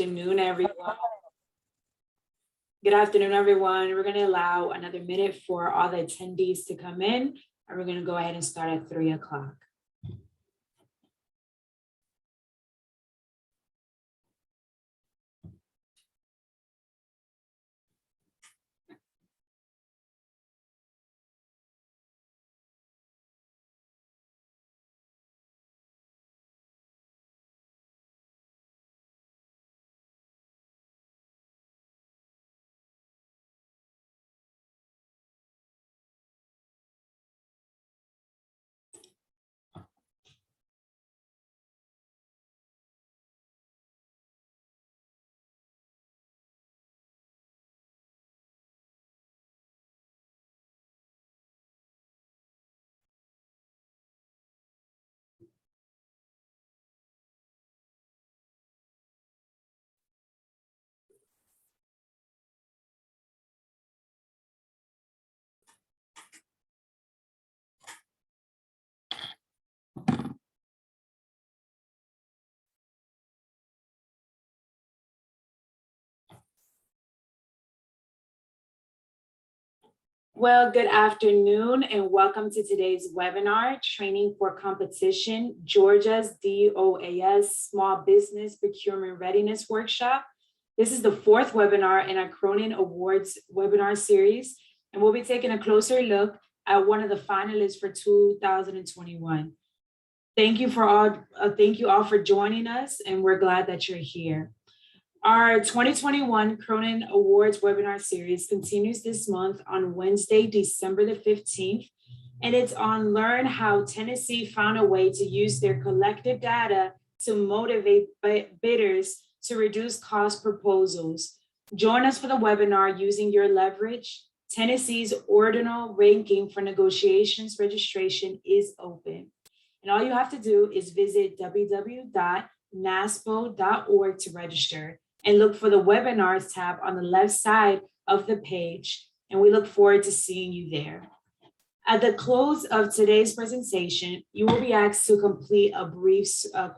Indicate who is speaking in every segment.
Speaker 1: afternoon, everyone. Good afternoon, everyone. We're going to allow another minute for all the attendees to come in, and we're going to go ahead and start at 3 o'clock. Well, good afternoon and welcome to today's webinar, Training for Competition, Georgia's DOAS Small Business Procurement Readiness Workshop. This is the fourth webinar in our Cronin Awards webinar series, and we'll be taking a closer look at one of the finalists for 2021. Thank you all for joining us, and we're glad that you're here. Our 2021 Cronin Awards webinar series continues this month on Wednesday, December the 15th, and it's on Learn How Tennessee Found a Way to Use Their Collective Data to Motivate Bidders to Reduce Cost Proposals. Join us for the webinar using your leverage. Tennessee's ordinal ranking for negotiations registration is open. And all you have to do is visit www.naspo.org to register and look for the webinars tab on the left side of the page. And we look forward to seeing you there. At the close of today's presentation, you will be asked to complete a brief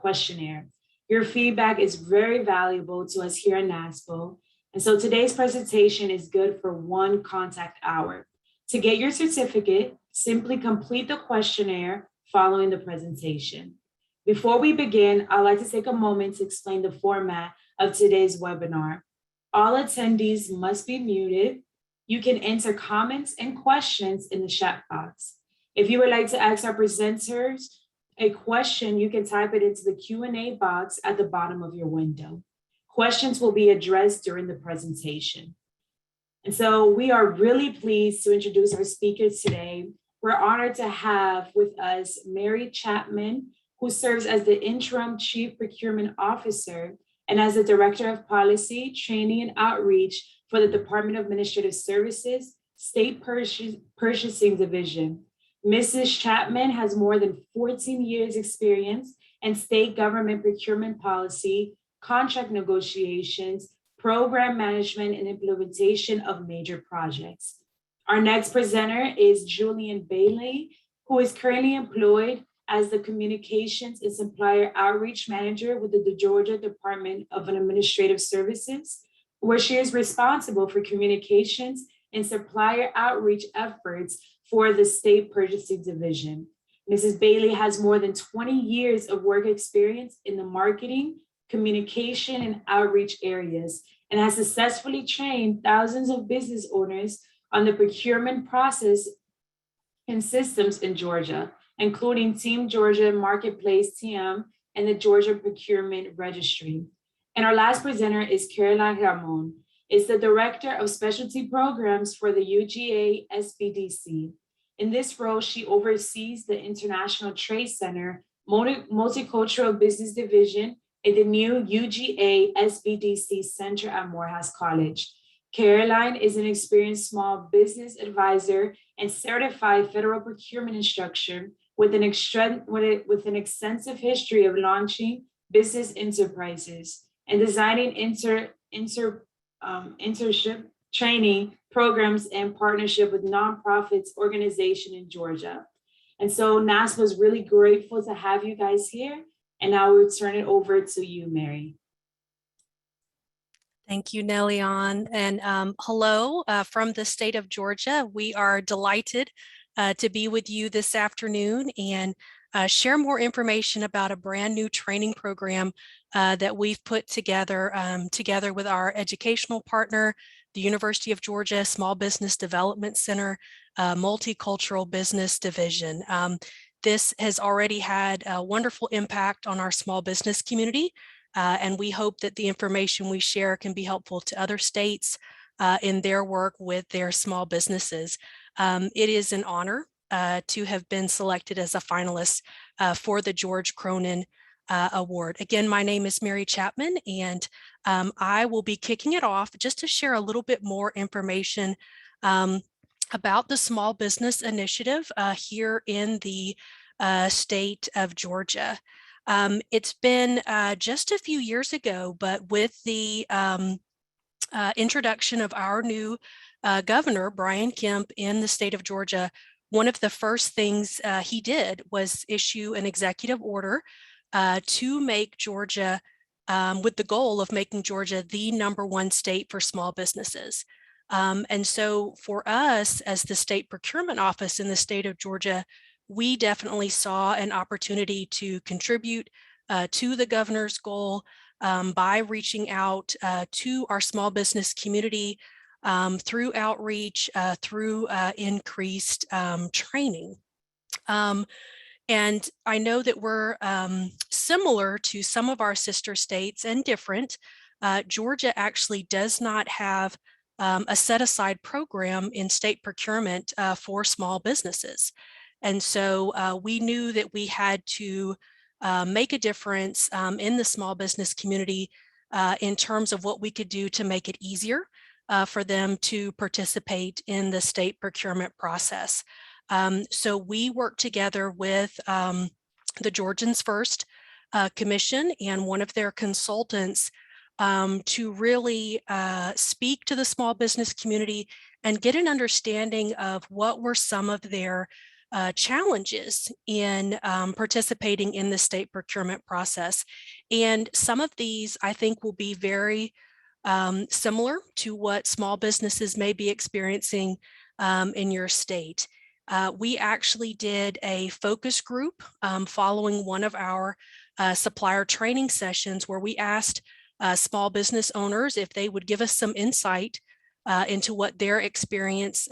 Speaker 1: questionnaire. Your feedback is very valuable to us here at NASPO. And so today's presentation is good for 1 contact hour. To get your certificate, simply complete the questionnaire following the presentation. Before we begin, I'd like to take a moment to explain the format of today's webinar. All attendees must be muted. You can enter comments and questions in the chat box. If you would like to ask our presenters a question, you can type it into the Q&A box at the bottom of your window. Questions will be addressed during the presentation. And so we are really pleased to introduce our speakers today. We're honored to have with us Mary Chapman, who serves as the Interim Chief Procurement Officer and as the Director of Policy, Training, and Outreach for the Department of Administrative Services, State Purchasing Division. Mrs. Chapman has more than 14 years experience in state government procurement policy, contract negotiations, program management, and implementation of major projects. Our next presenter is Julian Bailey, who is currently employed as the Communications and Supplier Outreach Manager with the Georgia Department of Administrative Services, where she is responsible for communications and supplier outreach efforts for the State Purchasing Division. Mrs. Bailey has more than 20 years of work experience in the marketing, communication, and outreach areas, and has successfully trained thousands of business owners on the procurement process and systems in Georgia, including Team Georgia Marketplace TM and the Georgia Procurement Registry. And our last presenter is Caroline Ramon, is the Director of Specialty Programs for the UGA SBDC. In this role, she oversees the International Trade Center Multicultural Business Division at the new UGA SBDC Center at Morehouse College. Caroline is an experienced small business advisor and certified federal procurement instructor with an extensive history of launching business enterprises and designing internship training programs and partnership with nonprofits organization in Georgia. And so NASPO is really grateful to have you guys here. And now we'll turn it over to you, Mary.
Speaker 2: Thank you, Nellian. And hello from the state of Georgia. We are delighted to be with you this afternoon and share more information about a brand new training program that we've put together together with our educational partner, the University of Georgia Small Business Development Center, Multicultural Business Division. This has already had a wonderful impact on our small business community. And we hope that the information we share can be helpful to other states in their work with their small businesses. It is an honor to have been selected as a finalist for the George Cronin Award. Again, my name is Mary Chapman, and I will be kicking it off just to share a little bit more information about the Small Business Initiative here in the state of Georgia. It's been just a few years ago, but with the introduction of our new governor, Brian Kemp, in the state of Georgia, one of the first things he did was issue an executive order to make Georgia, with the goal of making Georgia the #1 state for small businesses. And so for us as the state procurement office in the state of Georgia, we definitely saw an opportunity to contribute to the governor's goal by reaching out to our small business community through outreach, through increased training. And I know that we're similar to some of our sister states and different. Georgia actually does not have a set-aside program in state procurement for small businesses. And so we knew that we had to make a difference in the small business community in terms of what we could do to make it easier for them to participate in the state procurement process. So we worked together with the Georgians First Commission and one of their consultants to really speak to the small business community and get an understanding of what were some of their challenges in participating in the state procurement process. And some of these, I think, will be very similar to what small businesses may be experiencing in your state. We actually did a focus group following one of our supplier training sessions where we asked small business owners if they would give us some insight into what their experience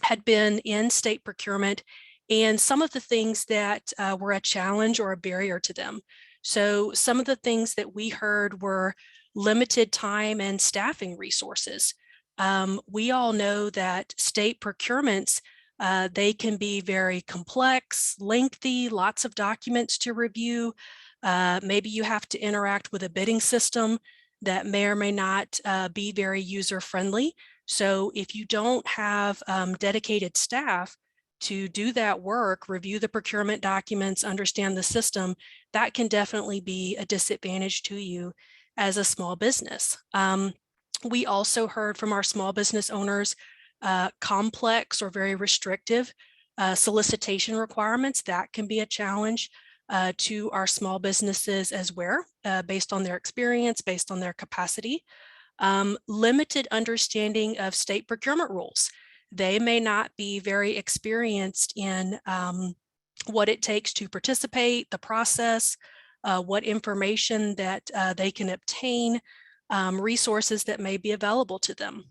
Speaker 2: had been in state procurement and some of the things that were a challenge or a barrier to them. So some of the things that we heard were limited time and staffing resources. We all know that state procurements, they can be very complex, lengthy, lots of documents to review. Maybe you have to interact with a bidding system that may or may not be very user-friendly. So if you don't have dedicated staff to do that work, review the procurement documents, understand the system, that can definitely be a disadvantage to you as a small business. We also heard from our small business owners complex or very restrictive solicitation requirements. That can be a challenge to our small businesses as well, based on their experience, based on their capacity. Limited understanding of state procurement rules. They may not be very experienced in what it takes to participate, the process, what information that they can obtain, resources that may be available to them.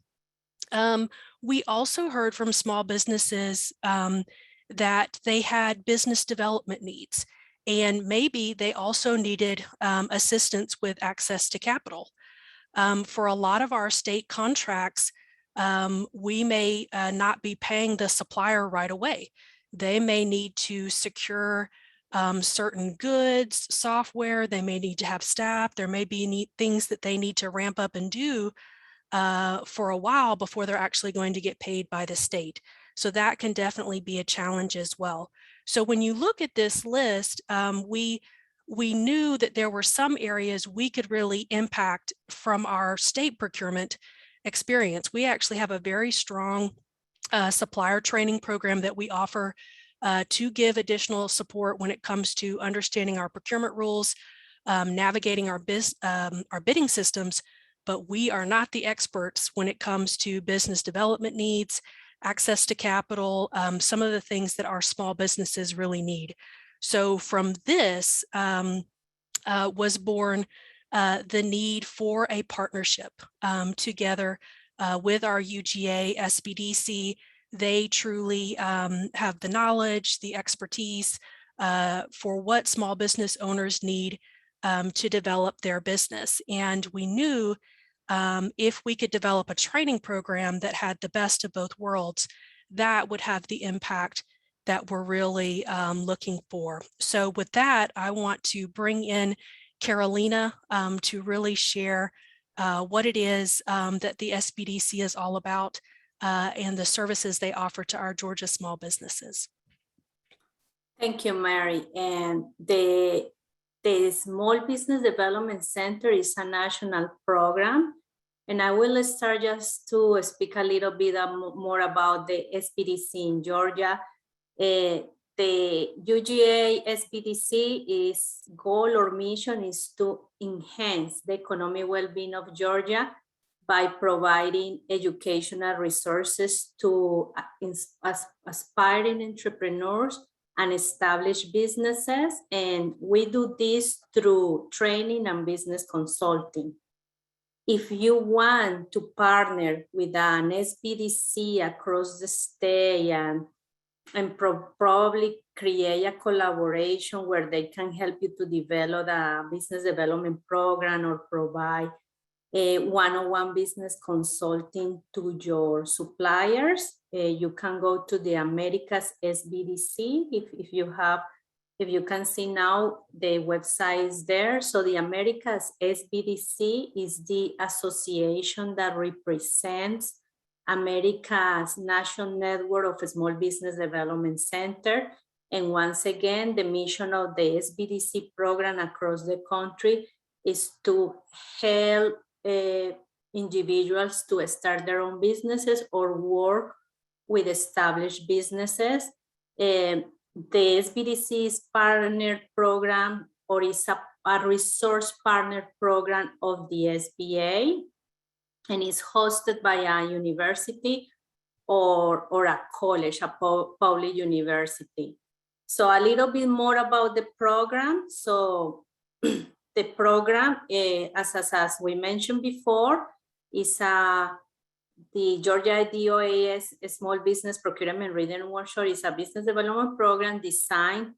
Speaker 2: We also heard from small businesses that they had business development needs, and maybe they also needed assistance with access to capital. For a lot of our state contracts, we may not be paying the supplier right away. They may need to secure certain goods, software, they may need to have staff, there may be things that they need to ramp up and do for a while before they're actually going to get paid by the state. So that can definitely be a challenge as well. So when you look at this list, we knew that there were some areas we could really impact from our state procurement experience. We actually have a very strong supplier training program that we offer to give additional support when it comes to understanding our procurement rules, navigating our bidding systems, but we are not the experts when it comes to business development needs, access to capital, some of the things that our small businesses really need. So from this was born the need for a partnership together with our UGA SBDC. They truly have the knowledge, the expertise for what small business owners need to develop their business. And we knew if we could develop a training program that had the best of both worlds, that would have the impact that we're really looking for. So with that, I want to bring in Carolina to really share what it is that the SBDC is all about and the services they offer to our Georgia small businesses.
Speaker 3: Thank you, Mary. And the Small Business Development Center is a national program. And I will start just to speak a little bit more about the SBDC in Georgia. The UGA SBDC is goal or mission is to enhance the economic well-being of Georgia by providing educational resources to aspiring entrepreneurs and established businesses. And we do this through training and business consulting. If you want to partner with an SBDC across the state and probably create a collaboration where they can help you to develop a business development program or provide a one-on-one business consulting to your suppliers, you can go to the Americas SBDC. If you can see now, the website is there. So the Americas SBDC is the association that represents America's National Network of Small Business Development Center. And once again, the mission of the SBDC program across the country is to help individuals to start their own businesses or work with established businesses. The SBDC is partner program or is a resource partner program of the SBA, and is hosted by a university or a college, a public university. So a little bit more about the program. So the program, as we mentioned before, is the Georgia DOAS Small Business Procurement Readiness Workshop is a business development program designed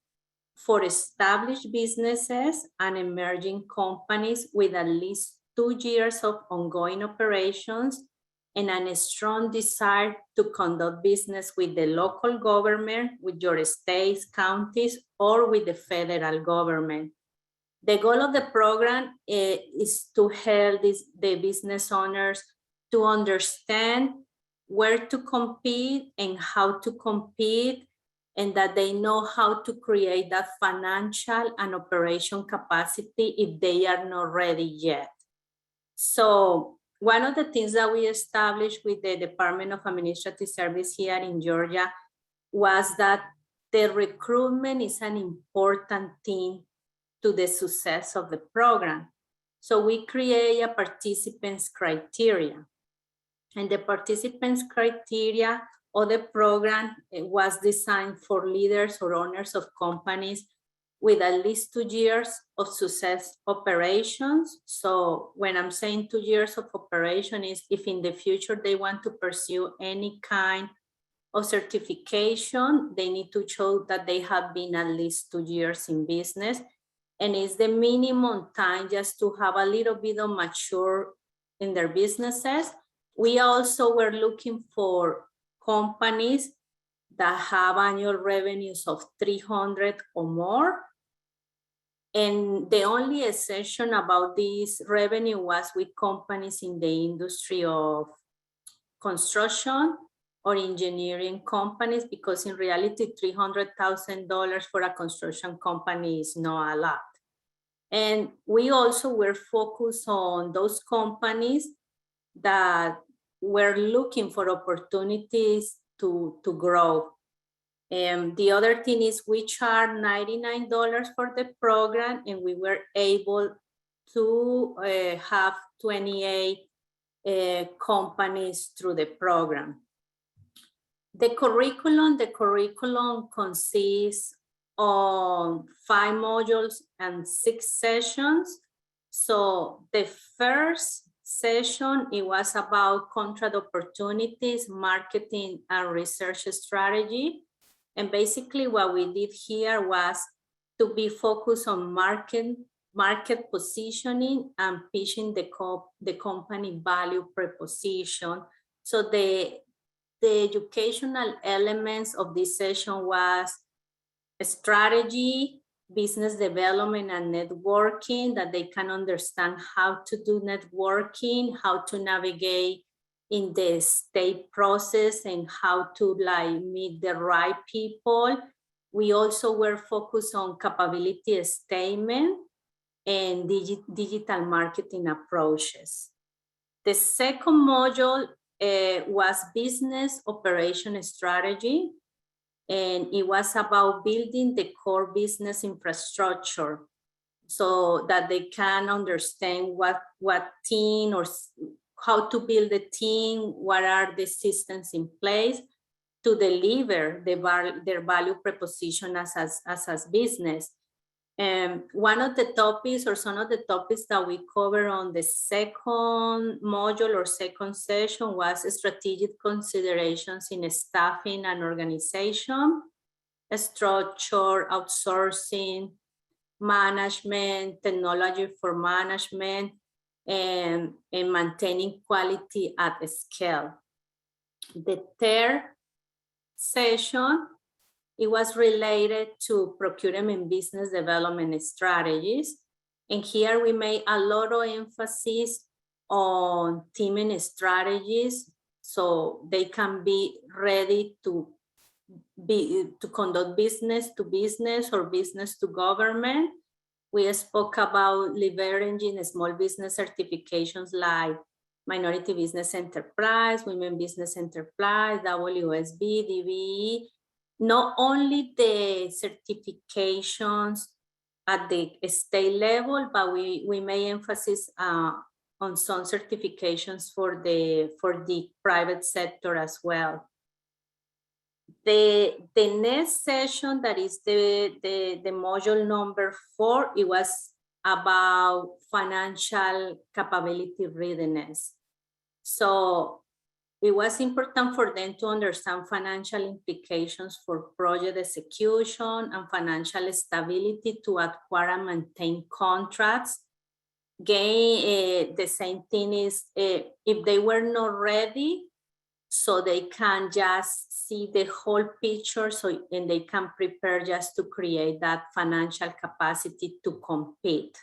Speaker 3: for established businesses and emerging companies with at least 2 years of ongoing operations and a strong desire to conduct business with the local government, with your states, counties, or with the federal government. The goal of the program is to help the business owners to understand where to compete and how to compete, and that they know how to create that financial and operation capacity if they are not ready yet. So one of the things that we established with the Department of Administrative Service here in Georgia was that the recruitment is an important thing to the success of the program. So we create a participants criteria. And the participants criteria of the program was designed for leaders or owners of companies with at least 2 years of success operations. So when I'm saying 2 years of operation is if in the future they want to pursue any kind of certification, they need to show that they have been at least 2 years in business. And it's the minimum time just to have a little bit of mature in their businesses. We also were looking for companies that have annual revenues of 300 or more. And the only exception about this revenue was with companies in the industry of construction or engineering companies, because in reality, $300,000 for a construction company is not a lot. And we also were focused on those companies that were looking for opportunities to grow. And the other thing is we charge $99 for the program, and we were able to have 28 companies through the program. The curriculum consists of 5 modules and 6 sessions. So the first session, it was about contract opportunities, marketing and research strategy. And basically what we did here was to be focused on market positioning and pitching the company value proposition. So the educational elements of this session was strategy, business development and networking, that they can understand how to do networking, how to navigate in the state process and how to meet the right people. We also were focused on capability statement and digital marketing approaches. The second module was business operation strategy, and it was about building the core business infrastructure so that they can understand what team or how to build a team, what are the systems in place to deliver their value proposition as business. One of the topics or some of the topics that we cover on the second module or second session was strategic considerations in staffing and organization, structure, outsourcing, management, technology for management, and maintaining quality at scale. The third session, it was related to procurement business development strategies. And here we made a lot of emphasis on teaming strategies so they can be ready to conduct business to business or business to government. We spoke about leveraging small business certifications like Minority Business Enterprise, Women Business Enterprise, WSB, DBE. Not only the certifications at the state level, but we made emphasis on some certifications for the private sector as well. The next session, that is the module number 4, it was about financial capability readiness. So it was important for them to understand financial implications for project execution and financial stability to acquire and maintain contracts. Again, the same thing is if they were not ready, so they can just see the whole picture, and they can prepare just to create that financial capacity to compete.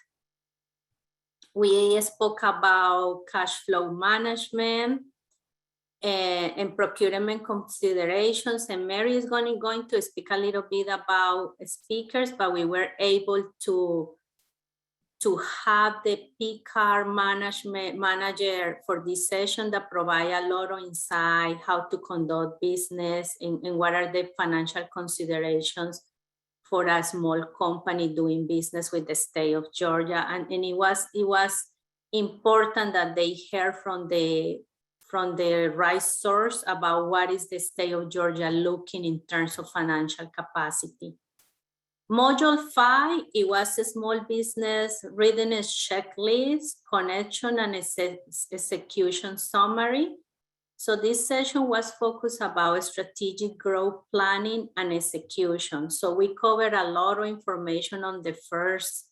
Speaker 3: We spoke about cash flow management and procurement considerations, and Mary is going to speak a little bit about speakers, but we were able to have the PCAR manager for this session that provide a lot of insight how to conduct business and what are the financial considerations for a small company doing business with the state of Georgia. And it was important that they hear from the right source about what is the state of Georgia looking in terms of financial capacity. Module 5, it was a small business readiness checklist, connection and execution summary. So this session was focused about strategic growth planning and execution. So we covered a lot of information on the first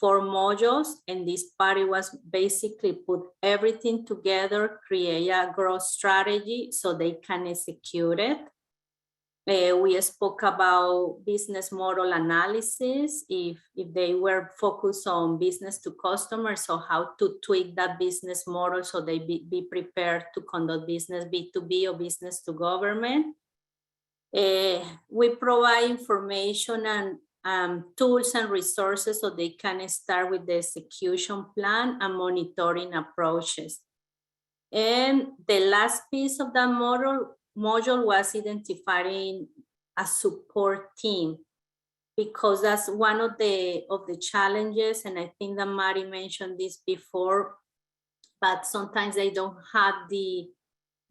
Speaker 3: 4 modules, and this part was basically put everything together, create a growth strategy so they can execute it. We spoke about business model analysis, if they were focused on business to customers, so how to tweak that business model so they be prepared to conduct business B2B or business to government. We provide information and tools and resources so they can start with the execution plan and monitoring approaches. And the last piece of that module was identifying a support team. because that's one of the challenges, and I think that Mari mentioned this before, but sometimes they don't have the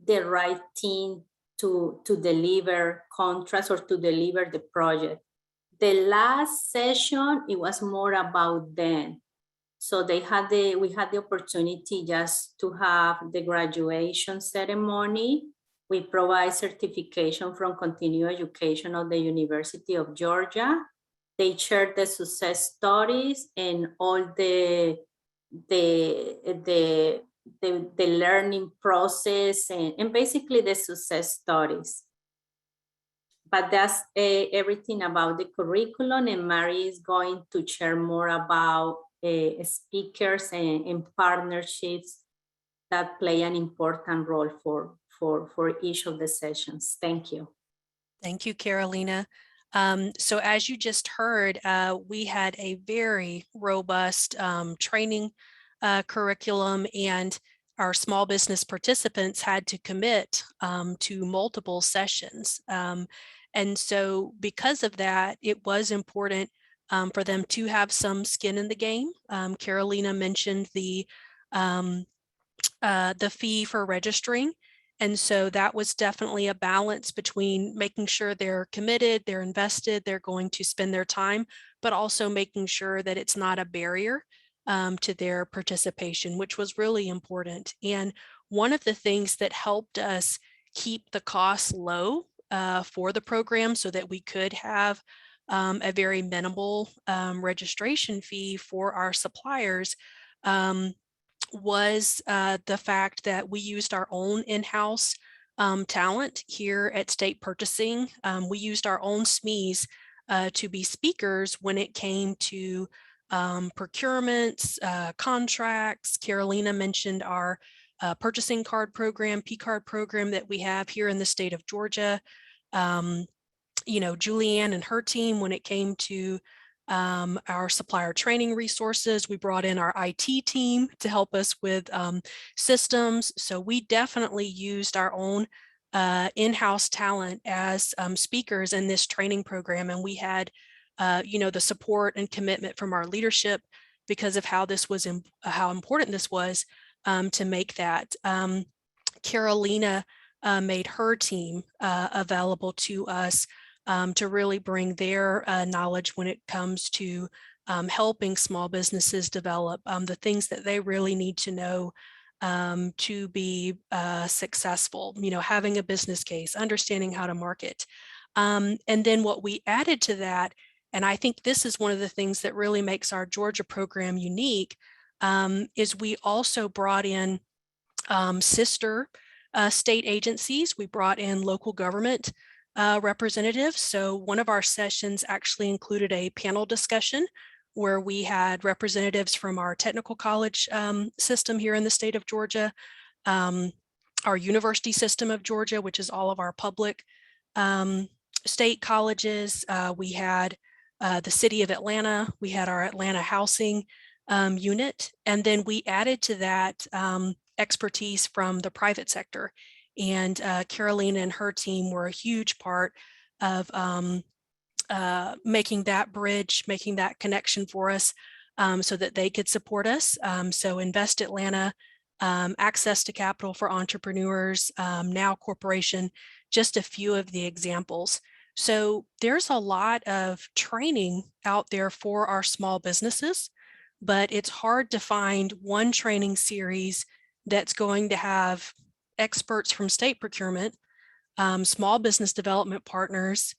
Speaker 3: right team to deliver contracts or to deliver the project. The last session, it was more about them. So we had the opportunity just to have the graduation ceremony. We provide certification from continuing education of the University of Georgia. They shared the success stories and all the learning process and basically the success stories. But that's everything about the curriculum, and Mari is going to share more about speakers and partnerships that play an important role for each of the sessions. Thank you.
Speaker 2: Thank you, Carolina. So as you just heard, we had a very robust training curriculum, and our small business participants had to commit to multiple sessions. And so because of that, it was important for them to have some skin in the game. Carolina mentioned the fee for registering. And so that was definitely a balance between making sure they're committed, they're invested, they're going to spend their time, but also making sure that it's not a barrier to their participation, which was really important. And one of the things that helped us keep the costs low for the program so that we could have a very minimal registration fee for our suppliers was the fact that we used our own in-house talent here at State Purchasing. We used our own SMEs to be speakers when it came to procurements, contracts. Carolina mentioned our purchasing card program, P-card program that we have here in the state of Georgia. You know, Julianne and her team, when it came to our supplier training resources, we brought in our IT team to help us with systems. So we definitely used our own in-house talent as speakers in this training program. And we had, you know, the support and commitment from our leadership because of how this was, how important this was to make that. Carolina made her team available to us to really bring their knowledge when it comes to helping small businesses develop the things that they really need to know to be successful, you know, having a business case, understanding how to market. And then what we added to that, and I think this is one of the things that really makes our Georgia program unique, is we also brought in sister state agencies. We brought in local government representatives. So one of our sessions actually included a panel discussion where we had representatives from our technical college system here in the state of Georgia, our university system of Georgia, which is all of our public state colleges. We had the city of Atlanta. We had our Atlanta housing unit. And then we added to that expertise from the private sector. And Carolina and her team were a huge part of making that bridge, making that connection for us so that they could support us. So Invest Atlanta, Access to Capital for Entrepreneurs, Now Corporation, just a few of the examples. So there's a lot of training out there for our small businesses, but it's hard to find one training series that's going to have experts from state procurement, small business development partners,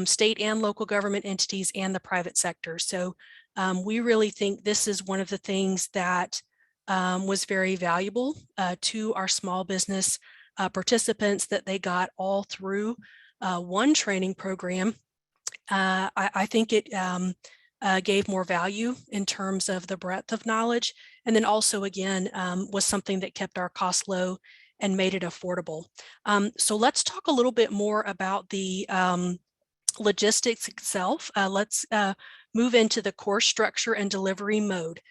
Speaker 2: state and local government entities, and the private sector. So we really think this is one of the things that was very valuable to our small business participants, that they got all through one training program. I think it gave more value in terms of the breadth of knowledge, and then also again was something that kept our costs low and made it affordable. So let's talk a little bit more about the logistics itself. Let's move into the course structure and delivery mode.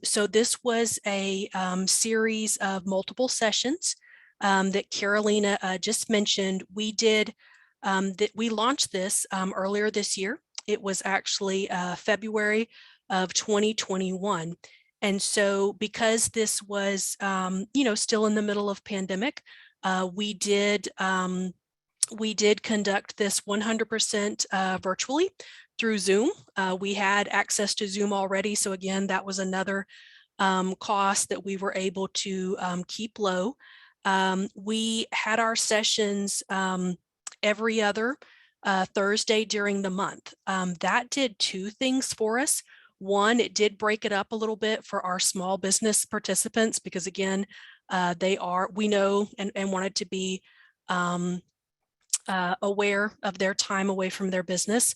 Speaker 2: So this was a series of multiple sessions that Carolina just mentioned. We did we launched this earlier this year. It was actually February of 2021. And so because this was, still in the middle of pandemic, we did conduct this 100% virtually through Zoom. We had access to Zoom already. So again, that was another cost that we were able to keep low. We had our sessions every other Thursday during the month. That did two things for us. One, it did break it up a little bit for our small business participants because again, we know and wanted to be aware of their time away from their business.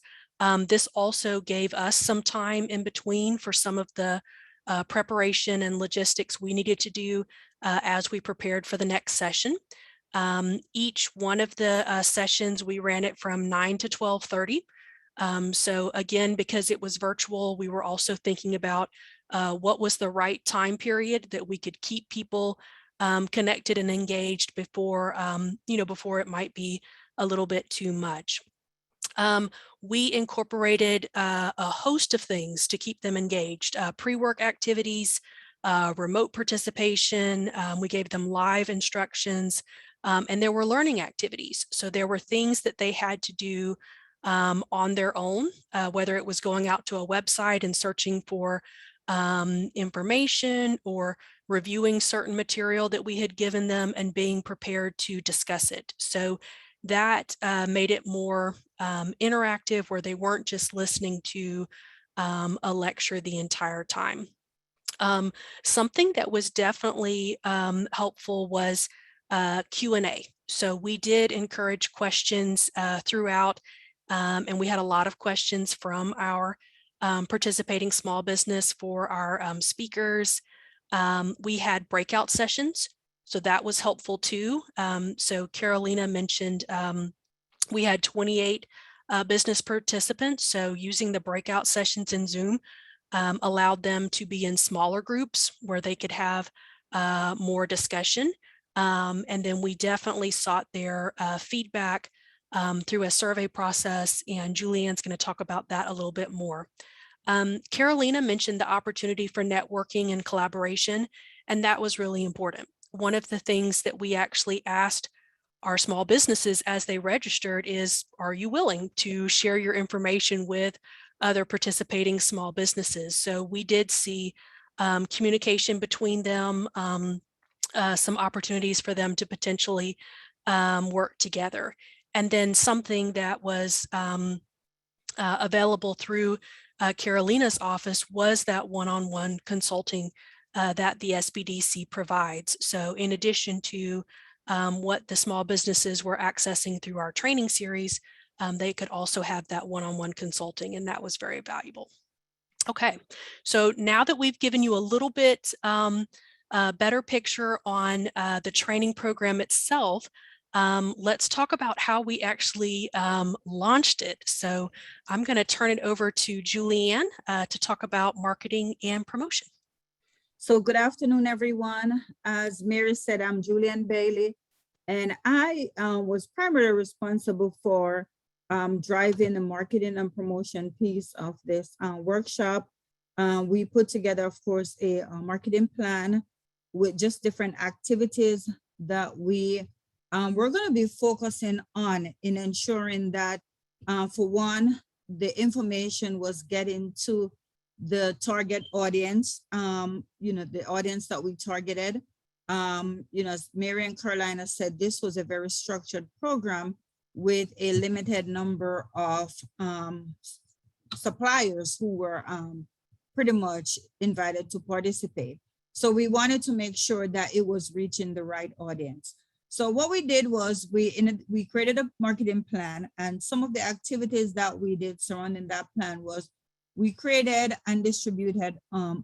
Speaker 2: This also gave us some time in between for some of the preparation and logistics we needed to do as we prepared for the next session. Each one of the sessions, we ran it from 9 to 12:30. So again, because it was virtual, we were also thinking about what was the right time period that we could keep people connected and engaged before, before it might be a little bit too much. We incorporated a host of things to keep them engaged, pre-work activities, remote participation. We gave them live instructions, and there were learning activities. So there were things that they had to do on their own, whether it was going out to a website and searching for information or reviewing certain material that we had given them and being prepared to discuss it. So that made it more interactive, where they weren't just listening to a lecture the entire time. Something that was definitely helpful was Q&A. So we did encourage questions throughout, and we had a lot of questions from our participating small business for our speakers. We had breakout sessions, so that was helpful too. So Carolina mentioned we had 28 business participants, so using the breakout sessions in Zoom allowed them to be in smaller groups where they could have more discussion. And then we definitely sought their feedback through a survey process, and Julianne's going to talk about that a little bit more. Carolina mentioned the opportunity for networking and collaboration, and that was really important. One of the things that we actually asked our small businesses as they registered is, are you willing to share your information with other participating small businesses? So we did see communication between them, some opportunities for them to potentially work together. And then something that was available through Carolina's office was that one-on-one consulting that the SBDC provides. So in addition to what the small businesses were accessing through our training series, they could also have that one-on-one consulting, and that was very valuable. Okay, so now that we've given you a little bit better picture on the training program itself, let's talk about how we actually launched it. So I'm going to turn it over to Julianne to talk about marketing and promotion.
Speaker 4: So good afternoon, everyone. As Mary said, I'm Julianne Bailey, and I was primarily responsible for driving the marketing and promotion piece of this workshop. We put together, of course, a marketing plan with just different activities that we're going to be focusing on in ensuring that, for one, the information was getting to the target audience, the audience that we targeted. As Mary and Carolina said, this was a very structured program with a limited number of suppliers who were pretty much invited to participate. So we wanted to make sure that it was reaching the right audience. So what we did was we created a marketing plan, and some of the activities that we did surrounding that plan was we created and distributed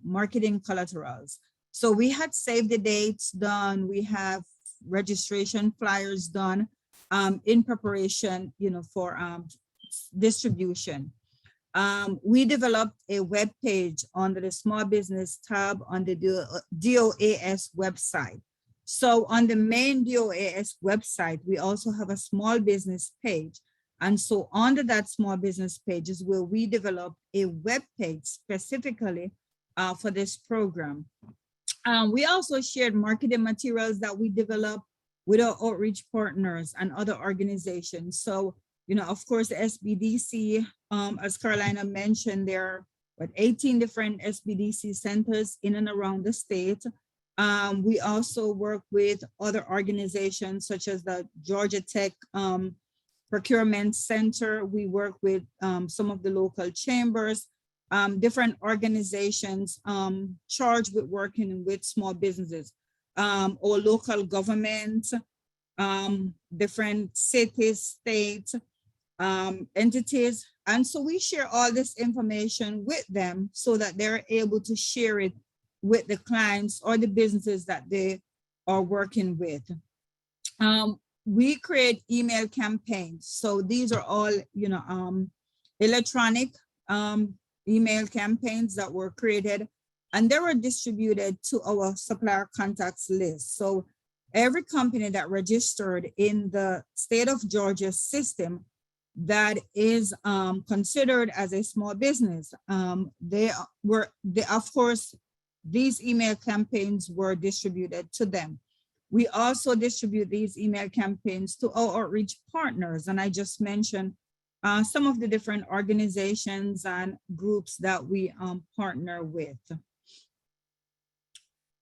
Speaker 4: marketing collaterals. So we had save the dates done. We have registration flyers done in preparation, for distribution. We developed a web page under the small business tab on the DOAS website. So on the main DOAS website, we also have a small business page. And so under that small business page is where we develop a web page specifically for this program. We also shared marketing materials that we developed with our outreach partners and other organizations. So, you know, of course, SBDC, as Carolina mentioned, there are 18 different SBDC centers in and around the state. We also work with other organizations such as the Georgia Tech Procurement Center. We work with some of the local chambers, different organizations charged with working with small businesses, or local government, different cities, states, entities. And so we share all this information with them so that they're able to share it with the clients or the businesses that they are working with. We create email campaigns. So these are all, you know, electronic email campaigns that were created, and they were distributed to our supplier contacts list. So every company that registered in the state of Georgia system that is considered as a small business, of course, these email campaigns were distributed to them. We also distribute these email campaigns to our outreach partners. And I just mentioned some of the different organizations and groups that we partner with.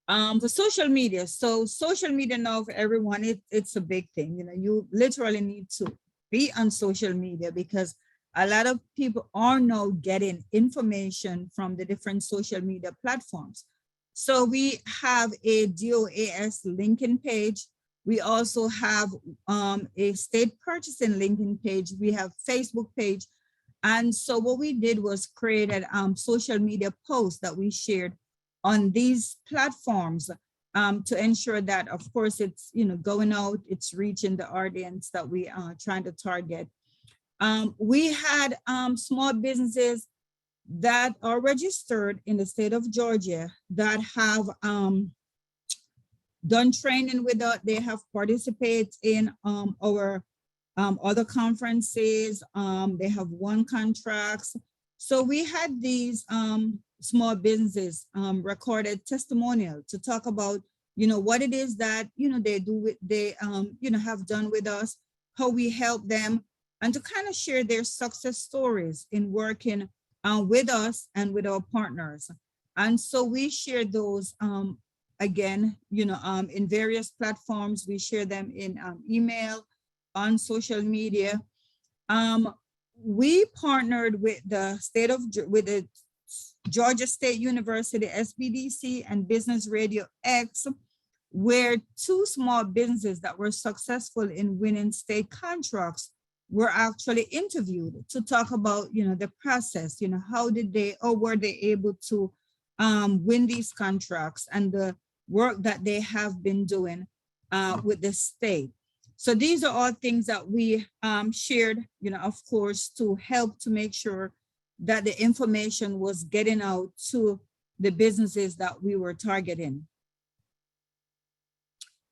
Speaker 4: The social media. So social media now for everyone, it's a big thing. You know, you literally need to be on social media because a lot of people are now getting information from the different social media platforms. So we have a DOAS linking page. We also have a state purchasing linking page. We have Facebook page. And so what we did was created social media posts that we shared on these platforms to ensure that, of course, it's, you know, going out, it's reaching the audience that we are trying to target. We had small businesses that are registered in the state of Georgia that have done training with us. They have participated in our other conferences. They have won contracts. So we had these small businesses recorded testimonial to talk about, you know, what it is that, you know, they do with, they, you know, have done with us, how we help them, and to kind of share their success stories in working with us and with our partners. And so we share those again, you know, in various platforms. We share them in email, on social media. We partnered with the Georgia State University, SBDC, and Business Radio X, where two small businesses that were successful in winning state contracts were actually interviewed to talk about, you know, the process, you know, how did they, or were they able to win these contracts and the work that they have been doing with the state. So these are all things that we shared, you know, of course, to help to make sure that the information was getting out to the businesses that we were targeting.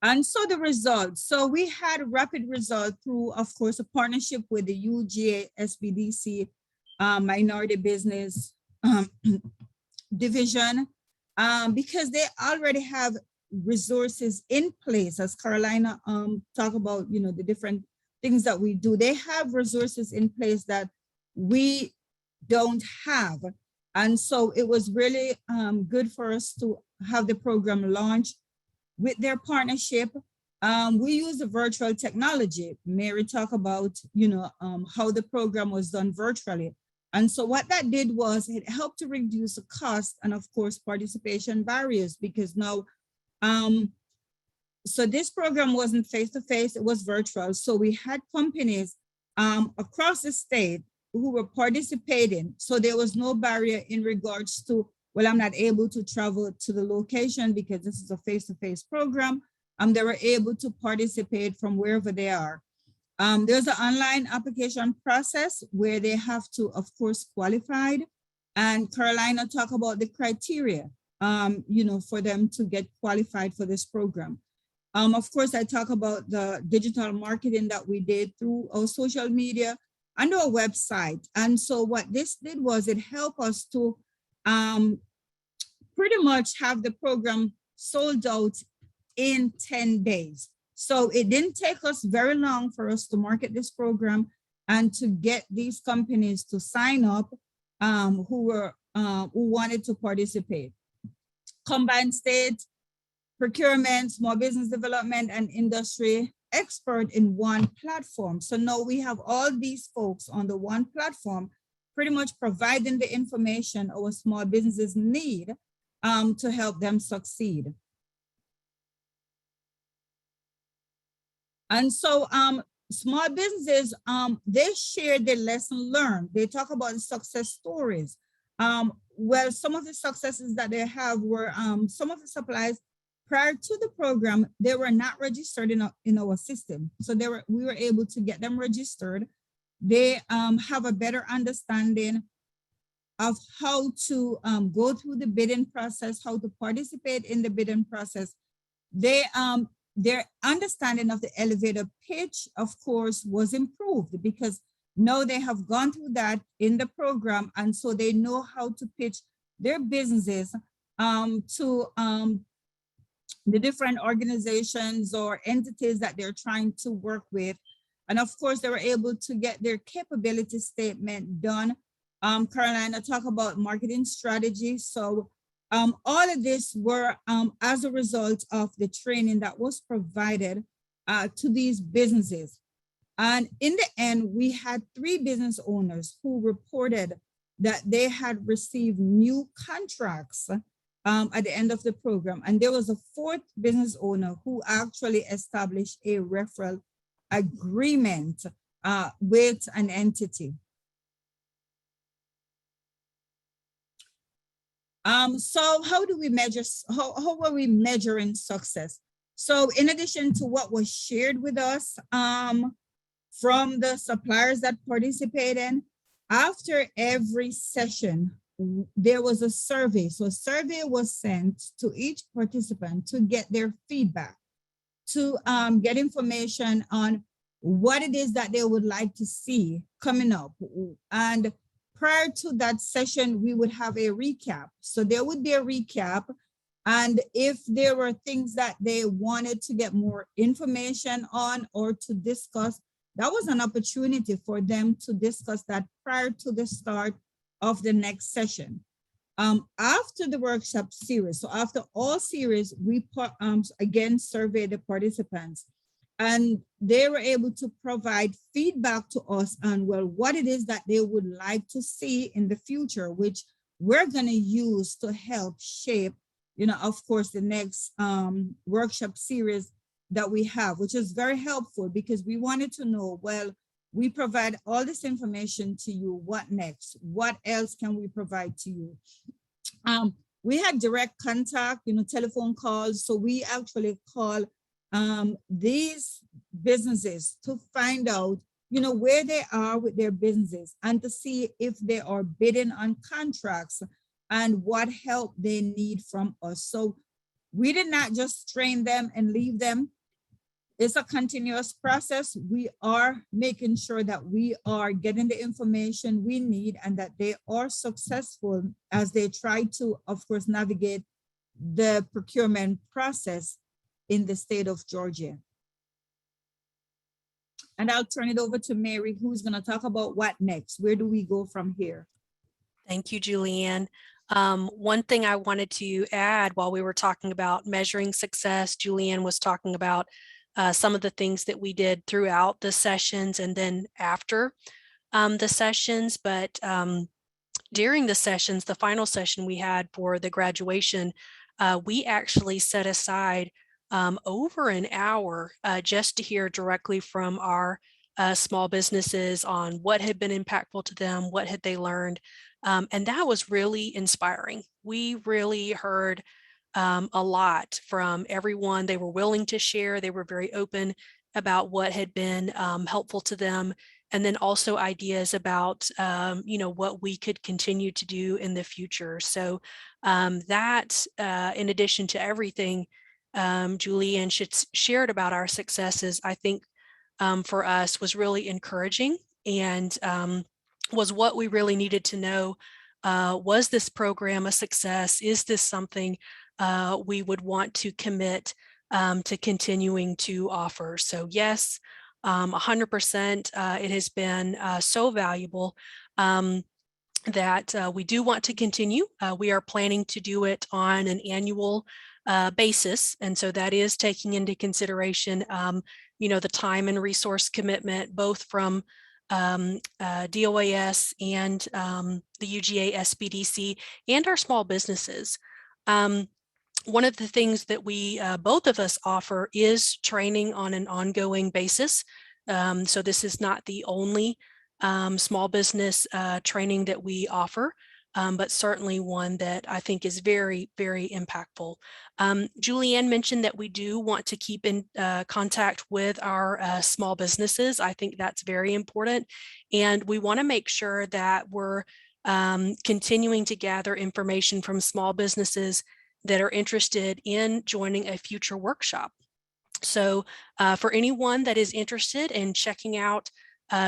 Speaker 4: And so the results, so we had rapid results through, of course, a partnership with the UGA SBDC Minority Business Division, because they already have resources in place, as Carolina talked about, you know, the different things that we do. They have resources in place that we don't have. And so it was really good for us to have the program launched with their partnership. We use the virtual technology. Mary talked about, you know, how the program was done virtually. And so what that did was it helped to reduce the cost and, of course, participation barriers, because now, so this program wasn't face-to-face, it was virtual. So we had companies across the state who were participating. So there was no barrier in regards to, well, I'm not able to travel to the location because this is a face-to-face program. They were able to participate from wherever they are. There's an online application process where they have to, of course, qualify. And Carolina talked about the criteria, you know, for them to get qualified for this program. Of course, I talk about the digital marketing that we did through our social media. on our website. And so what this did was it helped us to pretty much have the program sold out in 10 days. So it didn't take us very long for us to market this program and to get these companies to sign up who wanted to participate. Combined state, procurement, small business development, and industry expert in one platform. So now we have all these folks on the one platform, pretty much providing the information our small businesses need to help them succeed. And so small businesses, they share their lesson learned. They talk about the success stories. Well, some of the successes that they have were some of the suppliers prior to the program, they were not registered in our system. So we were able to get them registered. They have a better understanding of how to go through the bidding process, how to participate in the bidding process. Their understanding of the elevator pitch, of course, was improved because now they have gone through that in the program. And so they know how to pitch their businesses to the different organizations or entities that they're trying to work with. And of course, they were able to get their capability statement done. Carolina talked about marketing strategy. So all of this were as a result of the training that was provided to these businesses. And in the end, we had 3 business owners who reported that they had received new contracts at the end of the program. And there was a 4th business owner who actually established a referral agreement with an entity. So how do we measure, how were we measuring success? So in addition to what was shared with us from the suppliers that participated, after every session, there was a survey. So a survey was sent to each participant to get their feedback, to get information on what it is that they would like to see coming up. And prior to that session, we would have a recap. So there would be a recap. And if there were things that they wanted to get more information on or to discuss, that was an opportunity for them to discuss that prior to the start of the next session. After the workshop series, so after all series, we again surveyed the participants, and they were able to provide feedback to us on, well, what it is that they would like to see in the future, which we're going to use to help shape, of course, the next workshop series that we have, which is very helpful because we wanted to know, well, we provide all this information to you. What next? What else can we provide to you? We had direct contact, telephone calls. So we actually call these businesses to find out, where they are with their businesses and to see if they are bidding on contracts and what help they need from us. So we did not just train them and leave them. It's a continuous process. We are making sure that we are getting the information we need and that they are successful as they try to, of course, navigate the procurement process in the state of Georgia. And I'll turn it over to Mary, who's going to talk about what next. Where do we go from here?
Speaker 2: Thank you, Julianne. One thing I wanted to add while we were talking about measuring success, Julianne was talking about some of the things that we did throughout the sessions and then after the sessions. But during the sessions, the final session we had for the graduation, we actually set aside over an hour just to hear directly from our small businesses on what had been impactful to them, what had they learned. And that was really inspiring. We really heard a lot from everyone. They were willing to share. They were very open about what had been helpful to them. And then also ideas about, what we could continue to do in the future. So that, in addition to everything Julianne shared about our successes, I think for us was really encouraging and was what we really needed to know. Was this program a success? Is this something we would want to commit to continuing to offer? So yes, 100%. It has been so valuable that we do want to continue. We are planning to do it on an annual basis. And so that is taking into consideration, the time and resource commitment, both from DOAS and the UGA SBDC and our small businesses. One of the things that we, both of us offer is training on an ongoing basis. So this is not the only small business training that we offer, but certainly one that I think is very, very impactful. Julianne mentioned that we do want to keep in contact with our small businesses. I think that's very important. And we want to make sure that we're continuing to gather information from small businesses that are interested in joining a future workshop. So for anyone that is interested in checking out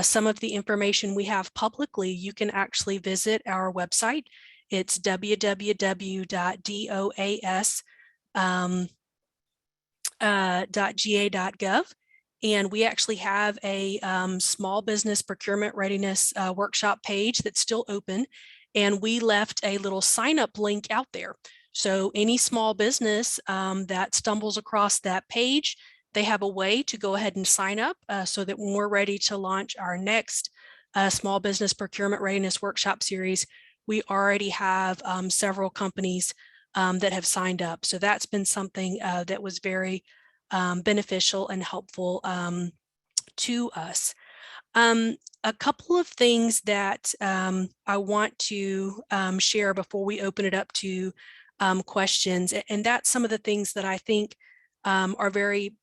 Speaker 2: some of the information we have publicly, you can actually visit our website. It's www.doas.ga.gov. And we actually have a small business procurement readiness workshop page that's still open. And we left a little sign up link out there. So any small business that stumbles across that page, they have a way to go ahead and sign up so that when we're ready to launch our next small business procurement readiness workshop series, we already have several companies that have signed up. So that's been something that was very beneficial and helpful to us. A couple of things that I want to share before we open it up to questions, and that's some of the things that I think are very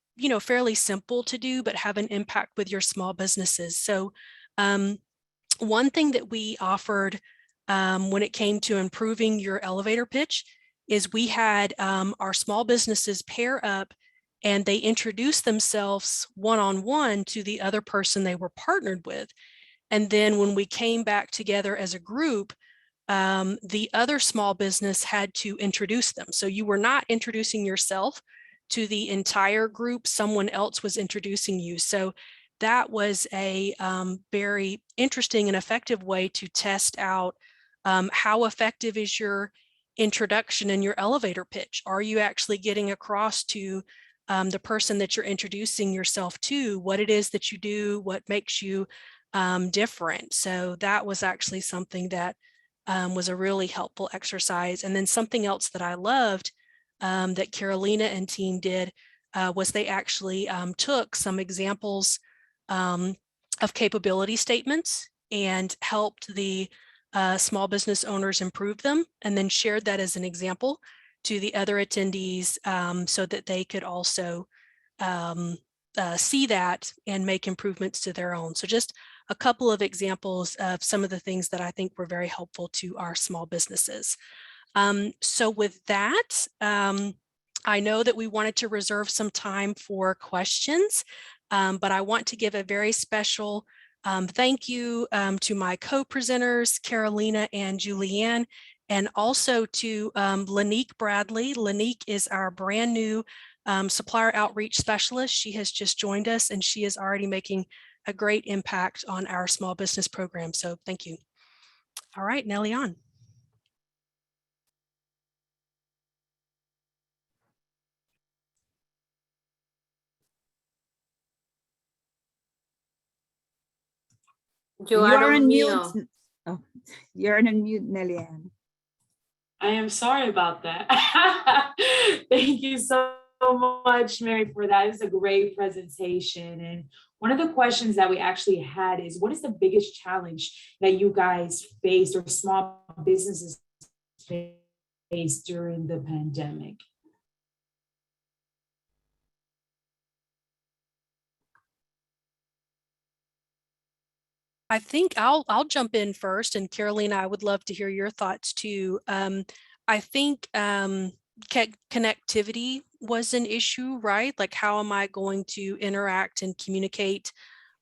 Speaker 2: fairly simple to do, but have an impact with your small businesses. So one thing that we offered when it came to improving your elevator pitch is we had our small businesses pair up and they introduced themselves one-on-one to the other person they were partnered with. And then when we came back together as a group, the other small business had to introduce them. So you were not introducing yourself to the entire group, someone else was introducing you. So that was a very interesting and effective way to test out how effective is your introduction and your elevator pitch. Are you actually getting across to the person that you're introducing yourself to, what it is that you do, what makes you different? So that was actually something that was a really helpful exercise. And then something else that I loved that Carolina and team did was they actually took some examples of capability statements and helped the small business owners improve them, and then shared that as an example to the other attendees so that they could also see that and make improvements to their own. So just a couple of examples of some of the things that I think were very helpful to our small businesses. So with that, I know that we wanted to reserve some time for questions, but I want to give a very special thank you to my co-presenters, Carolina and Julianne, and also to Lanique Bradley. Lanique is our brand new supplier outreach specialist. She has just joined us and she is already making a great impact on our small business program. So thank you. All right, Nellie on.
Speaker 3: You are on mute.
Speaker 4: Oh, you're on mute, Nellie-Ann.
Speaker 1: I am sorry about that. Thank you so much, Mary, for that. It's a great presentation. And one of the questions that we actually had is, what is the biggest challenge that you guys faced or small businesses faced during the pandemic?
Speaker 2: I think I'll jump in first, and Carolina, I would love to hear your thoughts too. I think connectivity was an issue, right? Like, how am I going to interact and communicate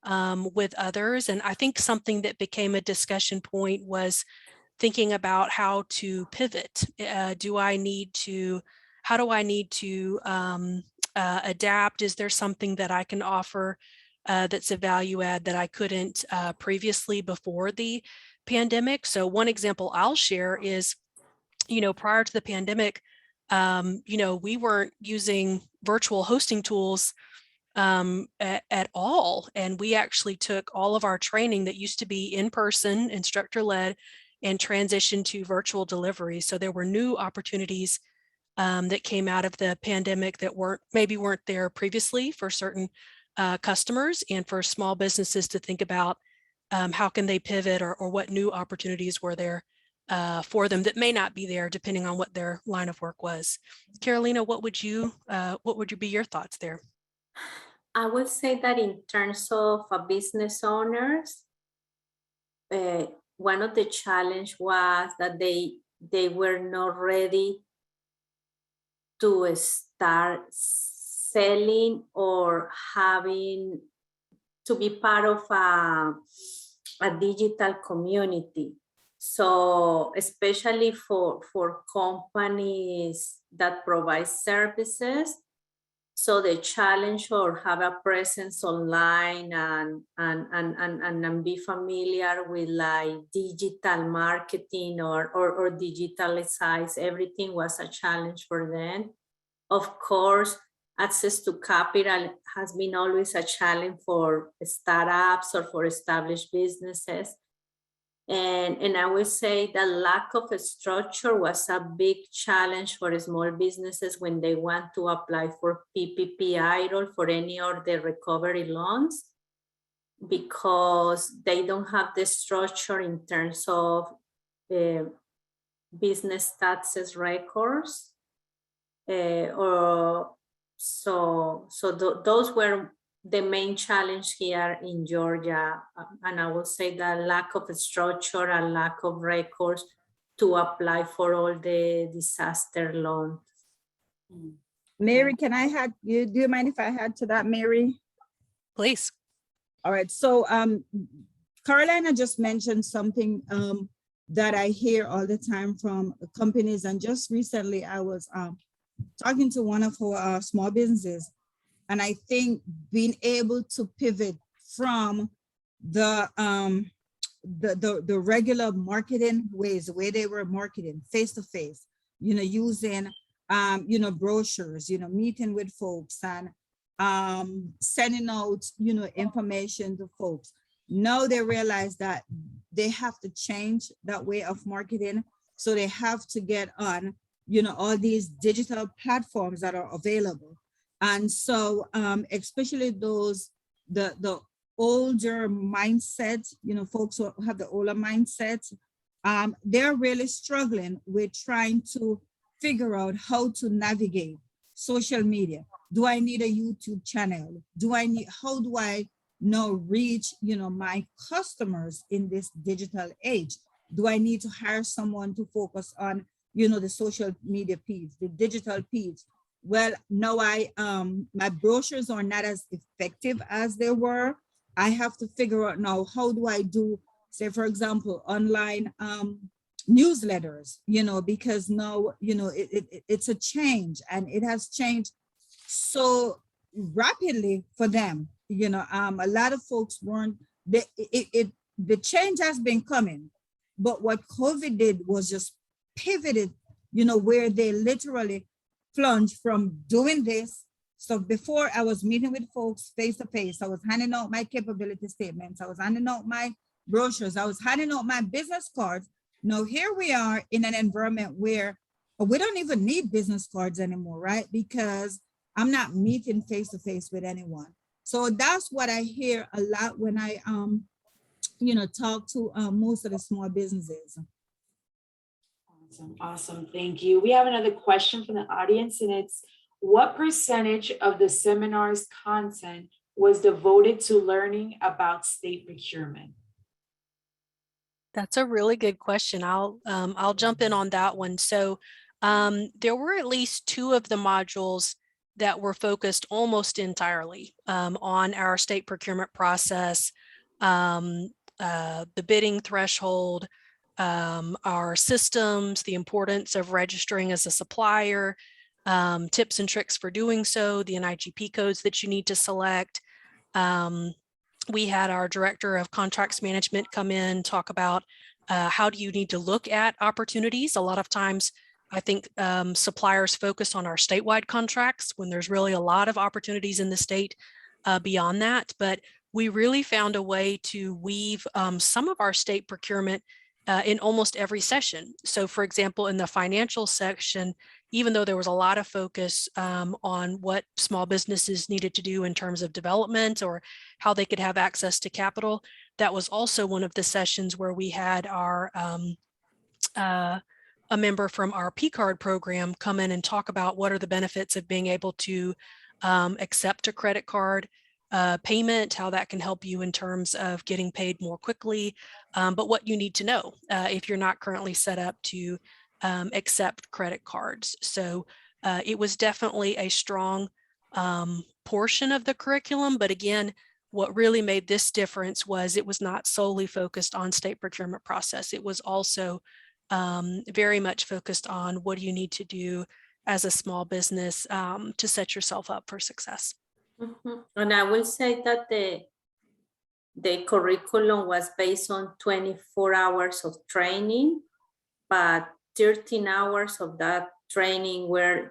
Speaker 2: with others. And I think something that became a discussion point was thinking about how to pivot. How do I need to adapt? Is there something that I can offer that's a value add that I couldn't previously before the pandemic? So one example I'll share is, prior to the pandemic, we weren't using virtual hosting tools at all. And we actually took all of our training that used to be in person, instructor led, and transitioned to virtual delivery. So there were new opportunities that came out of the pandemic that weren't there previously for certain customers, and for small businesses to think about how can they pivot, or what new opportunities were there for them that may not be there depending on what their line of work was. Carolina, what would be your thoughts there?
Speaker 3: I would say that in terms of business owners, one of the challenge was that they were not ready to start selling or having to be part of a digital community. So especially for companies that provide services, so the challenge or have a presence online and be familiar with like digital marketing or digitalize everything was a challenge for them. Of course, access to capital has been always a challenge for startups or for established businesses. And I would say the lack of a structure was a big challenge for small businesses when they want to apply for PPP or for any of the recovery loans, because they don't have the structure in terms of business taxes records. Those were the main challenge here in Georgia, and I would say the lack of a structure and lack of records to apply for all the disaster loans.
Speaker 4: Mary, can I add, do you mind if I add to that, Mary?
Speaker 2: Please.
Speaker 4: All right, so Carolina just mentioned something that I hear all the time from companies, and just recently I was talking to one of our small businesses, and I think being able to pivot from the regular marketing ways, the way they were marketing face to face, using brochures, meeting with folks and sending out information to folks. Now they realize that they have to change that way of marketing, so they have to get on all these digital platforms that are available. And so especially those the older mindsets, folks who have the older mindsets, they're really struggling with trying to figure out how to navigate social media. Do I need a YouTube channel? How do I now reach my customers in this digital age? Do I need to hire someone to focus on the social media piece, the digital piece? Well, no, my brochures are not as effective as they were. I have to figure out now, how do I do, say, for example, online newsletters, because now, it's a change, and it has changed so rapidly for them. A lot of folks weren't, the change has been coming, but what COVID did was just pivoted, where they literally plunged from doing this. So before, I was meeting with folks face to face. I was handing out my capability statements. I was handing out my brochures. I was handing out my business cards. Now here we are in an environment where we don't even need business cards anymore, right? Because I'm not meeting face to face with anyone. So that's what I hear a lot when I, talk to most of the small businesses.
Speaker 1: Awesome. Thank you. We have another question from the audience, and it's, what percentage of the seminar's content was devoted to learning about state procurement?
Speaker 2: That's a really good question. I'll jump in on that one. So there were at least 2 of the modules that were focused almost entirely on our state procurement process, the bidding threshold, our systems, the importance of registering as a supplier, tips and tricks for doing so, the NIGP codes that you need to select. We had our director of contracts management come in, talk about how do you need to look at opportunities. A lot of times, I think suppliers focus on our statewide contracts when there's really a lot of opportunities in the state beyond that. But we really found a way to weave some of our state procurement in almost every session. So for example, in the financial section, even though there was a lot of focus on what small businesses needed to do in terms of development or how they could have access to capital, that was also one of the sessions where we had our a member from our P-card program come in and talk about what are the benefits of being able to accept a credit card payment, how that can help you in terms of getting paid more quickly, but what you need to know if you're not currently set up to accept credit cards. So it was definitely a strong portion of the curriculum, but again, what really made this difference was it was not solely focused on state procurement process. It was also very much focused on what do you need to do as a small business to set yourself up for success.
Speaker 3: Mm-hmm. And I will say that the curriculum was based on 24 hours of training, but 13 hours of that training were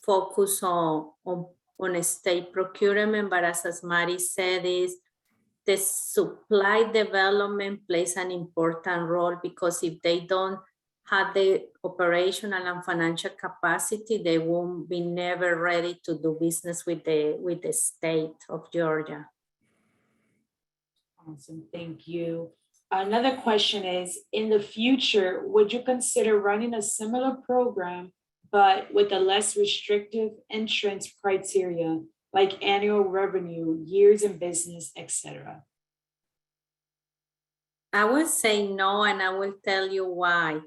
Speaker 3: focused on a state procurement. But as Mari said, is the supply development plays an important role, because if they don't have the operational and financial capacity, they won't be never ready to do business with the state of Georgia.
Speaker 1: Awesome, thank you. Another question is, in the future, would you consider running a similar program, but with a less restrictive entrance criteria, like annual revenue, years in business, etc.?
Speaker 3: I will say no, and I will tell you why.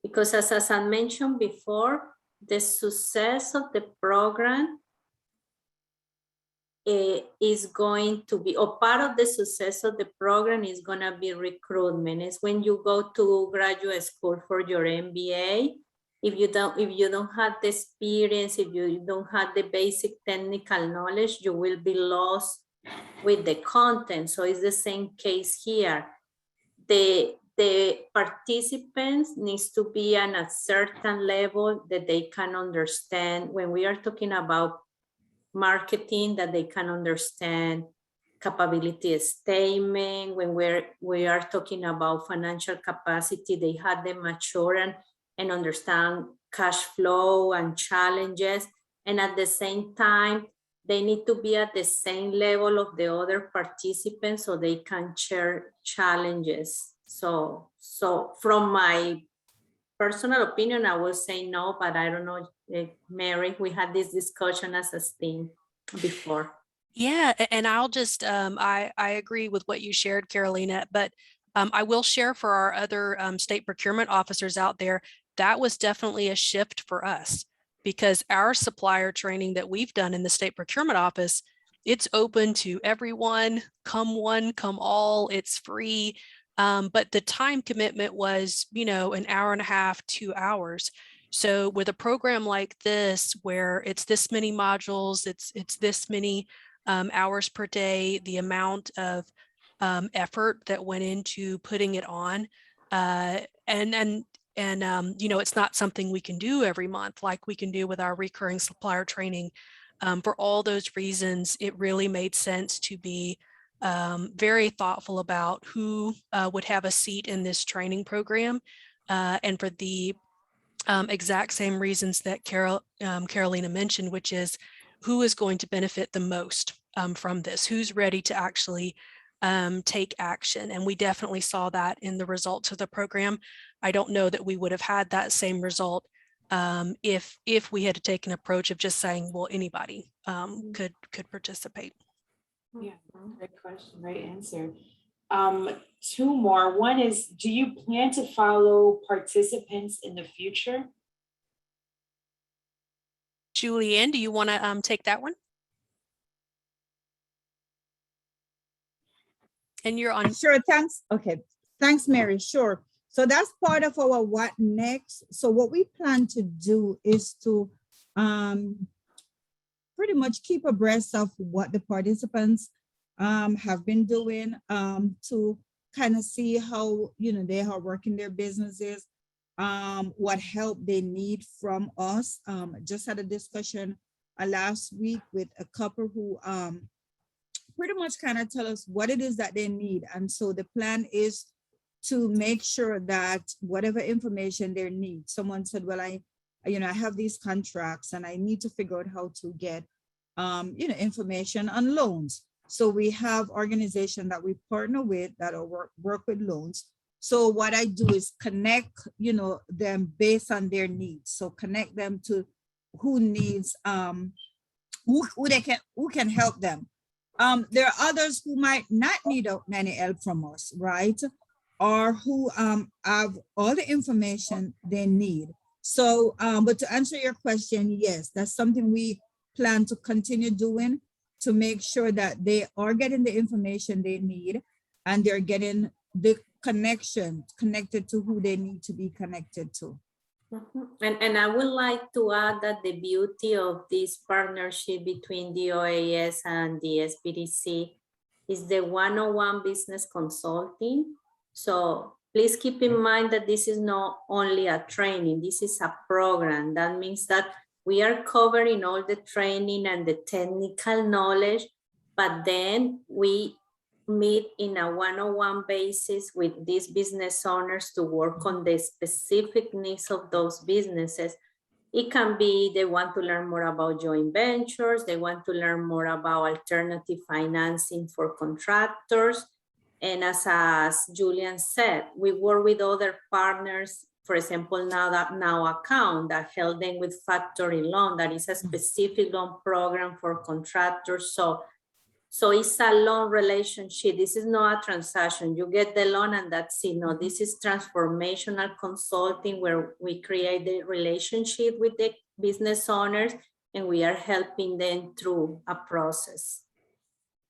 Speaker 3: Because as I mentioned before, the success of the program is going to be, or part of the success of the program is going to be recruitment. It's when you go to graduate school for your MBA. If you don't have the experience, if you don't have the basic technical knowledge, you will be lost with the content. So it's the same case here. The participants needs to be at a certain level that they can understand. When we are talking about marketing, that they can understand capability statement. When we are talking about financial capacity, they have the mature and understand cash flow and challenges. And at the same time, they need to be at the same level of the other participants so they can share challenges. So from my personal opinion, I will say no, but I don't know, Mary, we had this discussion as a team before.
Speaker 2: Yeah, and I'll just, I agree with what you shared, Carolina, but I will share for our other state procurement officers out there, that was definitely a shift for us, because our supplier training that we've done in the state procurement office, it's open to everyone, come one, come all, it's free. But the time commitment was, an hour and a half, 2 hours. So with a program like this, where it's this many modules, it's this many hours per day, the amount of effort that went into putting it on, it's not something we can do every month like we can do with our recurring supplier training. For all those reasons, it really made sense to be very thoughtful about who would have a seat in this training program, and for the exact same reasons that Carolina mentioned, which is who is going to benefit the most from this, who's ready to actually take action. And we definitely saw that in the results of the program. I don't know that we would have had that same result if we had to take an approach of just saying, well, anybody could participate.
Speaker 1: Yeah, great question, great answer. Two more. One is, do you plan to follow participants in the future?
Speaker 2: Julianne, do you want to take that one? And you're on.
Speaker 4: Sure, thanks. Okay, thanks, Mary. Sure. So that's part of our what next. So what we plan to do is to pretty much keep abreast of what the participants have been doing to kind of see how, they are working their businesses, what help they need from us. Just had a discussion last week with a couple who pretty much kind of tell us what it is that they need. And so the plan is to make sure that whatever information they need, someone said, well, I have these contracts and I need to figure out how to get, information on loans. So we have organizations that we partner with that work with loans. So what I do is connect, them based on their needs. So connect them to who needs, who can help them. There are others who might not need any help from us, right? Or who have all the information they need. So, but to answer your question, yes, that's something we plan to continue doing to make sure that they are getting the information they need and they're getting the connected to who they need to be connected to.
Speaker 3: And I would like to add that the beauty of this partnership between DOAS and the SBDC is the one-on-one business consulting. So please keep in mind that this is not only a training, this is a program. That means that we are covering all the training and the technical knowledge, but then we meet in a one-on-one basis with these business owners to work on the specific needs of those businesses. It can be they want to learn more about joint ventures, they want to learn more about alternative financing for contractors. And as Julian said, we work with other partners, for example, Now Account that help them with factory loan, that is a specific loan program for contractors. So it's a loan relationship. This is not a transaction. You get the loan and that's it. No, this is transformational consulting where we create the relationship with the business owners and we are helping them through a process.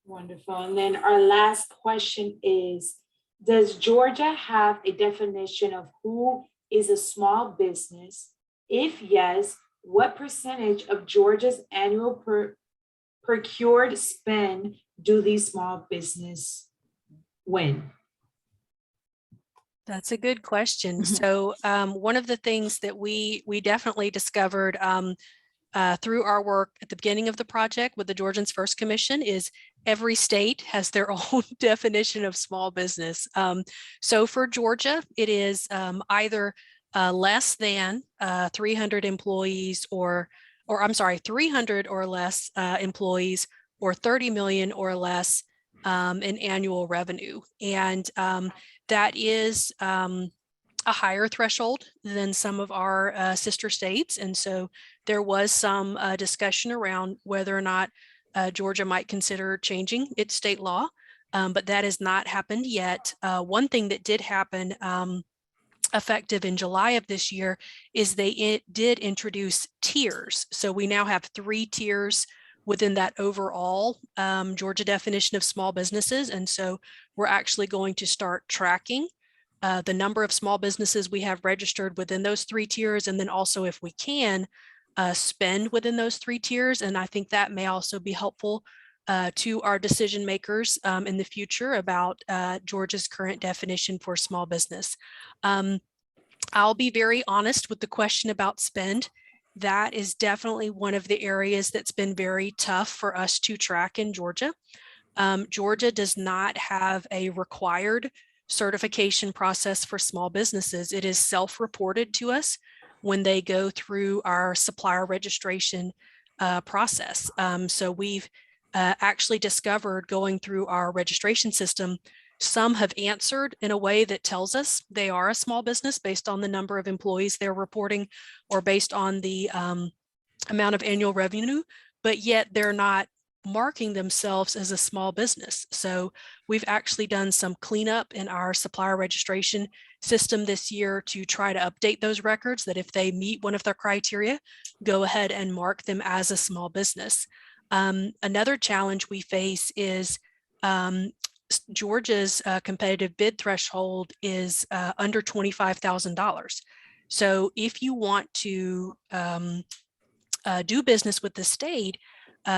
Speaker 1: Wonderful. And then our last question is, does Georgia have a definition of who is a small business? If yes, what percentage of Georgia's annual procured spend do these small business win?
Speaker 2: That's a good question. So one of the things that we definitely discovered through our work at the beginning of the project with the Georgians First Commission is every state has their own definition of small business. So for Georgia, it is either less than 300 employees or I'm sorry, 300 or less employees or 30 million or less in annual revenue. And that is a higher threshold than some of our sister states. And so there was some discussion around whether or not Georgia might consider changing its state law, but that has not happened yet. One thing that did happen effective in July of this year is they did introduce tiers. So we now have 3 tiers within that overall Georgia definition of small businesses. And so we're actually going to start tracking the number of small businesses we have registered within those 3 tiers. And then also if we can spend within those 3 tiers. And I think that may also be helpful to our decision makers in the future about Georgia's current definition for small business. I'll be very honest with the question about spend. That is definitely one of the areas that's been very tough for us to track in Georgia. Georgia does not have a required certification process for small businesses. It is self-reported to us when they go through our supplier registration process. So we've actually discovered going through our registration system, some have answered in a way that tells us they are a small business based on the number of employees they're reporting or based on the amount of annual revenue, but yet they're not marking themselves as a small business. So we've actually done some cleanup in our supplier registration system this year to try to update those records, that if they meet one of their criteria, go ahead and mark them as a small business. Another challenge we face is Georgia's competitive bid threshold is under $25,000. So if you want to do business with the state,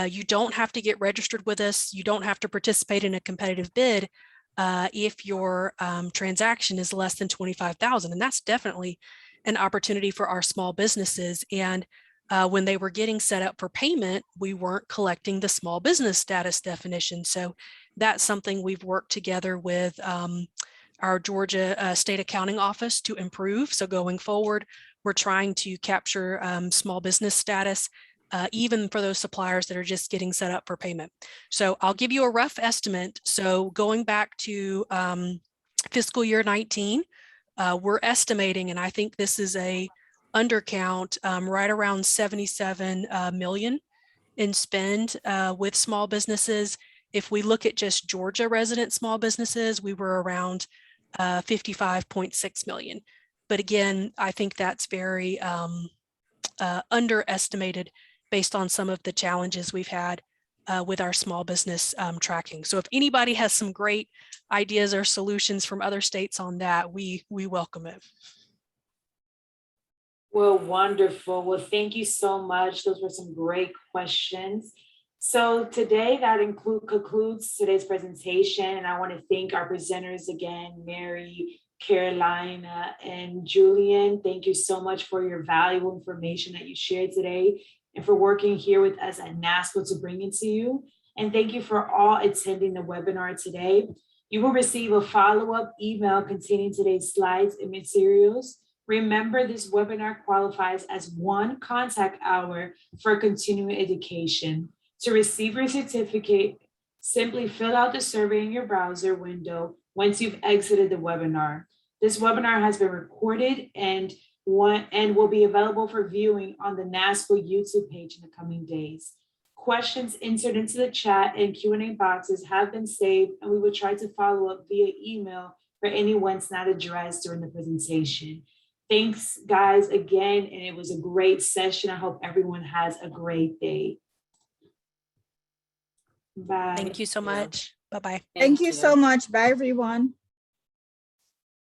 Speaker 2: you don't have to get registered with us. You don't have to participate in a competitive bid if your transaction is less than 25,000. And that's definitely an opportunity for our small businesses. And when they were getting set up for payment, we weren't collecting the small business status definition. So that's something we've worked together with our Georgia State Accounting Office to improve. So going forward, we're trying to capture small business status, even for those suppliers that are just getting set up for payment. So I'll give you a rough estimate. So going back to fiscal year 19, we're estimating, and I think this is a undercount, right around 77 million in spend with small businesses. If we look at just Georgia resident small businesses, we were around 55.6 million. But again, I think that's very underestimated based on some of the challenges we've had with our small business tracking. So if anybody has some great ideas or solutions from other states on that, we welcome it.
Speaker 1: Well, wonderful. Well, thank you so much. Those were some great questions. So today that concludes today's presentation. And I want to thank our presenters again, Mary, Carolina, and Julian. Thank you so much for your valuable information that you shared today and for working here with us at NASPO to bring it to you. And thank you for all attending the webinar today. You will receive a follow-up email containing today's slides and materials. Remember, this webinar qualifies as one contact hour for continuing education. To receive your certificate, simply fill out the survey in your browser window once you've exited the webinar. This webinar has been recorded and will be available for viewing on the NASPO YouTube page in the coming days. Questions entered into the chat and Q&A boxes have been saved, and we will try to follow up via email for any ones not addressed during the presentation. Thanks, guys, again, and it was a great session. I hope everyone has a great day. Bye.
Speaker 2: Thank you so much. Bye-bye.
Speaker 4: Thank you so much. Bye, everyone.